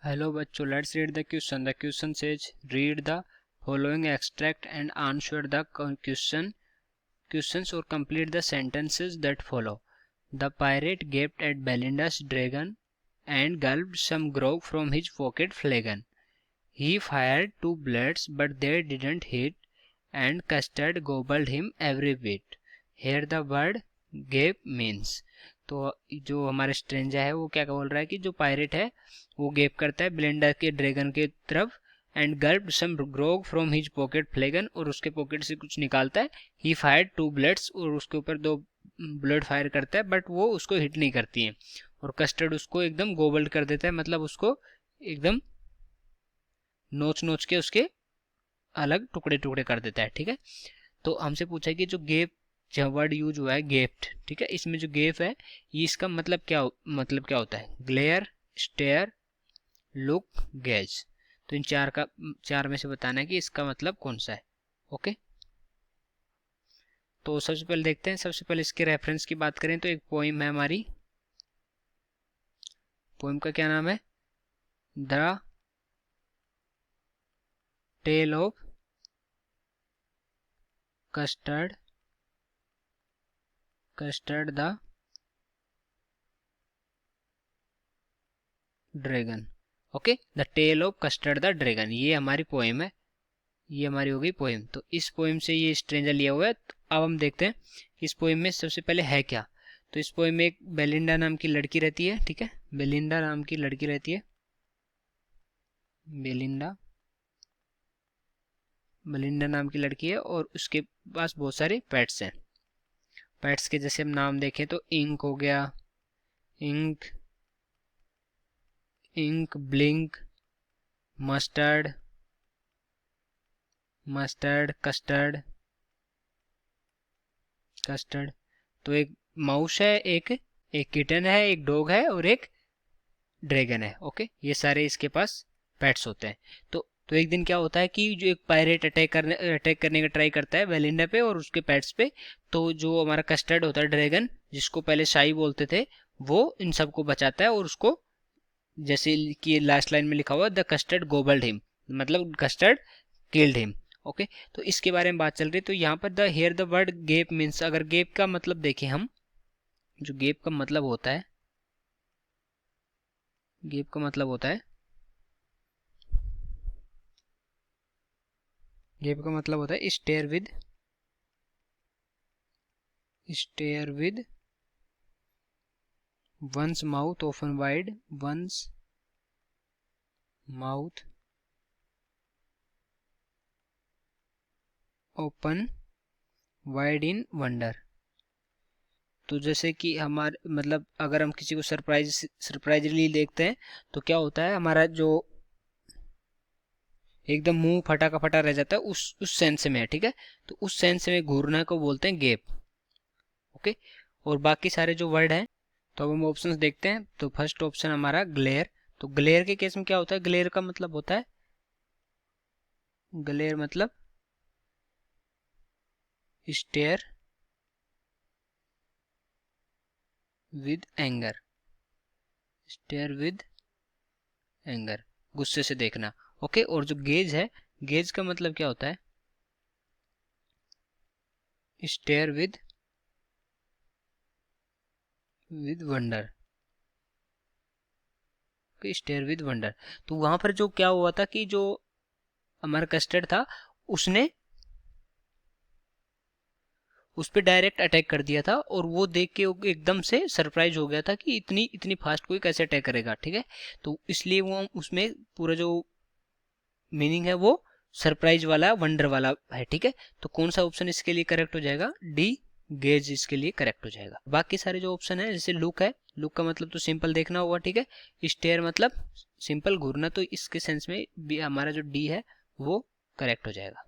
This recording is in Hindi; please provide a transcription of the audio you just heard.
Hello बच्चों, let's read the question. The question says read the following extract and answer the questions or complete the sentences that follow. The pirate gaped at Belinda's dragon and gulped some grog from his pocket flagon. He fired 2 bullets but they didn't hit and Custard gobbled him every bit. Here the word gape means. तो जो हमारे स्ट्रेंजर है वो क्या बोल रहा है कि जो पायरेट है वो गेप करता है ब्लेंडा के ड्रैगन के तरफ and gulped some grog from his pocket flagon और उसके पॉकेट से कुछ निकालता है. ही फायर्ड 2 बुलेट्स और उसके ऊपर 2 बुलेट फायर करता है बट वो उसको हिट नहीं करती है और कस्टर्ड उसको एकदम गोबल्ड कर देता है, मतलब उसको एकदम नोच नोच के उसके अलग टुकड़े टुकड़े कर देता है. ठीक है, तो हमसे पूछा है कि जो गेप जो वर्ड यूज हुआ है गेप्ड, ठीक है, इसमें जो गेप है ये इसका मतलब क्या होता है? Glare, stare, look, gaze. तो इन चार में से बताना है कि इसका मतलब कौन सा है. ओके, तो सबसे पहले देखते हैं. सबसे पहले इसके रेफरेंस की बात करें तो एक पोइम है हमारी. पोइम का क्या नाम है? The tale of Custard the dragon. Okay, the tale of Custard the dragon, ये हमारी पोएम है, ये हमारी हो गई पोएम. तो इस पोएम से ये स्ट्रेंजर लिया हुआ है. तो अब हम देखते हैं इस पोएम में सबसे पहले है क्या. तो इस पोएम में एक बेलिंडा नाम की लड़की रहती है. ठीक है, बेलिंडा नाम की लड़की रहती है. बेलिंडा नाम की लड़की है और उसके पास बहुत सारे पेट्स हैं. पेट्स के जैसे हम नाम देखें तो इंक हो गया, इंक, ब्लिंक, मस्टर्ड, कस्टर्ड. तो एक माउस है, एक किटन है, एक डॉग है और एक ड्रैगन है. ओके, ये सारे इसके पास पेट्स होते हैं. तो एक दिन क्या होता है कि जो एक पायरेट अटैक करने का ट्राई करता है बेलिंडा पे और उसके पेट्स पे. तो जो हमारा कस्टर्ड होता है ड्रैगन, जिसको पहले शाही बोलते थे, वो इन सबको बचाता है और उसको, जैसे कि लास्ट लाइन में लिखा हुआ द कस्टर्ड गोबल्ड हिम, मतलब कस्टर्ड किल्ड हिम. ओके, तो इसके बारे में बात चल रही है. तो यहाँ पर the here the word gap means, अगर गेप का मतलब देखें हम, जो गेप का मतलब होता है, गेप का मतलब होता है, गेप का मतलब होता है stare with one's mouth open wide, one's mouth open wide in wonder. तो जैसे कि हमारे मतलब अगर हम किसी को सरप्राइजली देखते हैं तो क्या होता है, हमारा जो एकदम मुंह फटा का फटा रह जाता है, उस सेंस में है. ठीक है, तो उस सेंस में घूरना को बोलते हैं गेप. ओके, और बाकी सारे जो वर्ड हैं तो अब हम ऑप्शंस देखते हैं. तो फर्स्ट ऑप्शन हमारा ग्लेयर. तो ग्लेयर के केस में क्या होता है? ग्लेयर का मतलब होता है, ग्लेयर मतलब स्टेयर विद एंगर, गुस्से से देखना. ओके, और जो गेज है, गेज का मतलब क्या होता है? Stare with wonder. Stare with wonder. तो वहां पर जो क्या हुआ था कि जो हमारा कस्टर्ड था उसने उस पर डायरेक्ट अटैक कर दिया था और वो देख के एकदम से सरप्राइज हो गया था कि इतनी फास्ट कोई कैसे अटैक करेगा. ठीक है, तो इसलिए वो उसमें पूरा जो मीनिंग है वो सरप्राइज वाला, वंडर वाला है. ठीक है, तो कौन सा ऑप्शन इसके लिए करेक्ट हो जाएगा? डी, गेज इसके लिए करेक्ट हो जाएगा. बाकी सारे जो ऑप्शन है, जैसे लुक है, लुक का मतलब तो सिंपल देखना हुआ. ठीक है, स्टेयर मतलब सिंपल घूरना, तो इसके सेंस में भी हमारा जो डी है वो करेक्ट हो जाएगा.